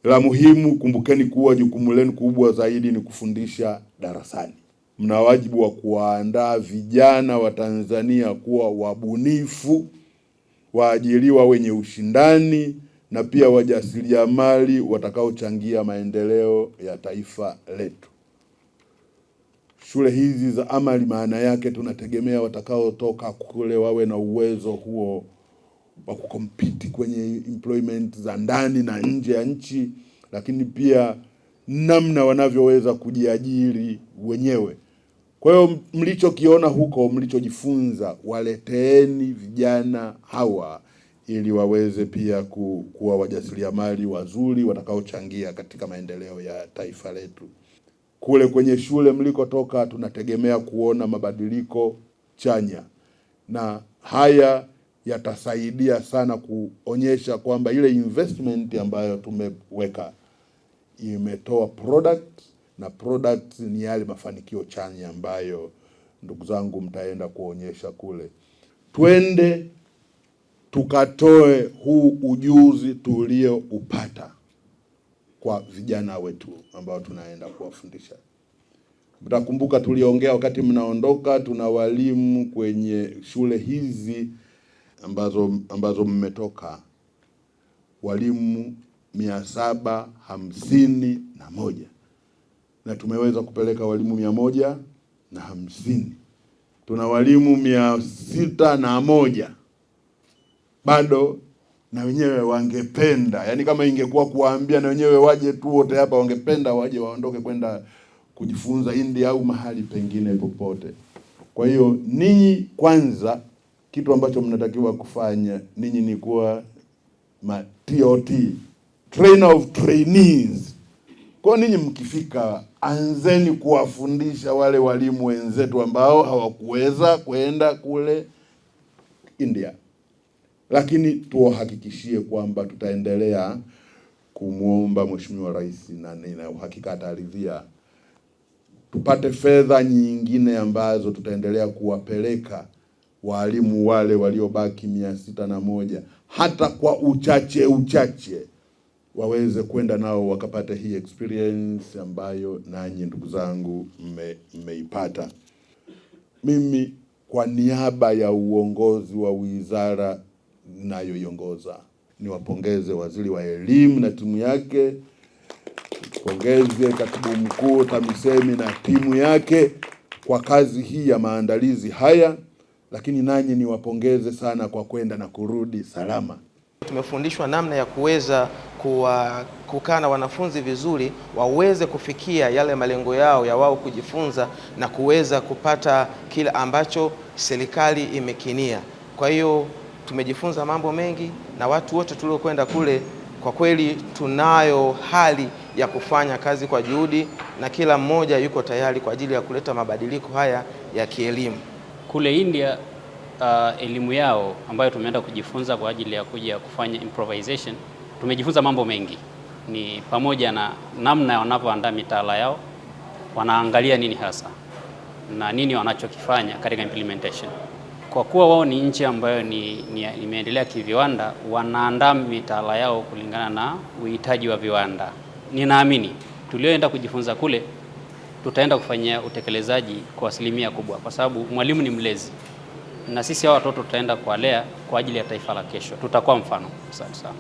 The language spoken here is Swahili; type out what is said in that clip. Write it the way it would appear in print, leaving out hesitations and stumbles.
La muhimu, kumbukeni kuwa jukumu lenu kubwa zaidi ni kufundisha darasani. Mna wajibu wa kuwaandaa vijana wa Tanzania kuwa wabunifu, waajiriwa wenye ushindani na pia wajasiriamali watakaochangia maendeleo ya taifa letu. Shule hizi za amali, maana yake tunategemea watakaotoka kule wawe na uwezo huo wa kukompiti kwenye employment za ndani na nje ya nchi, lakini pia namna wanavyoweza kujiajiri wenyewe. Kwa hiyo mlichokiona huko, mlichojifunza, waleteeni vijana hawa ili waweze pia kuwa wajasiriamali wazuri watakaochangia katika maendeleo ya taifa letu. Kule kwenye shule mlikotoka tunategemea kuona mabadiliko chanya, na haya yatasaidia sana kuonyesha kwamba ile investment ambayo tumeweka imetoa product, na product ni yale mafanikio chanya ambayo ndugu zangu mtaenda kuonyesha kule. Twende tukatoe huu ujuzi tulioupata kwa vijana wetu ambao tunaenda kuwafundisha. Mtakumbuka tuliongea wakati mnaondoka, tuna walimu kwenye shule hizi ambazo mmetoka, walimu 751 na tumeweza kupeleka walimu 150. Tuna walimu 601 bado na wenyewe wangependa, yani kama ingekuwa kuwaambia na wenyewe waje tu wote hapa, wangependa waje waondoke kwenda kujifunza India au mahali pengine popote. Kwa hiyo ninyi kwanza, kitu ambacho mnatakiwa kufanya ninyi ni kuwa TOT, trainer of trainees. Kwa ninyi mkifika, anzeni kuwafundisha wale walimu wenzetu ambao hawakuweza kwenda kule India. Lakini tuwahakikishie kwamba tutaendelea kumuomba Mheshimiwa Rais, na nina uhakika ataridhia, tupate fedha nyingine ambazo tutaendelea kuwapeleka walimu wale waliobaki 601, hata kwa uchache waweze kwenda nao wakapata hii experience ambayo nanyi ndugu zangu mmeipata. Mimi kwa niaba ya uongozi wa wizara ninayoiongoza niwapongeze Waziri wa Elimu na timu yake, pongeze Katibu Mkuu TAMISEMI na timu yake kwa kazi hii ya maandalizi haya, lakini nanyi niwapongeze sana kwa kwenda na kurudi salama. Tumefundishwa namna ya kuweza kukaa na wanafunzi vizuri, waweze kufikia yale malengo yao ya wao kujifunza na kuweza kupata kile ambacho serikali imekinia. Kwa hiyo tumejifunza mambo mengi, na watu wote tuliokwenda kule kwa kweli tunayo hali ya kufanya kazi kwa juhudi, na kila mmoja yuko tayari kwa ajili ya kuleta mabadiliko haya ya kielimu. Kule India elimu yao ambayo tumeenda kujifunza kwa ajili ya kuja kufanya improvisation, tumejifunza mambo mengi. Ni pamoja na namna wanavyoandaa mitaala yao, wanaangalia nini hasa na nini wanachokifanya katika implementation. Kwa kuwa wao ni nchi ambayo imeendelea kiviwanda, wanaandaa mitaala yao kulingana na uhitaji wa viwanda. Ninaamini tulioenda kujifunza kule tutaenda kufanyia utekelezaji kwa asilimia kubwa, kwa sababu mwalimu ni mlezi, na sisi hao watoto tutaenda kuwalea kwa ajili ya taifa la kesho. Tutakuwa mfano. Asante sana.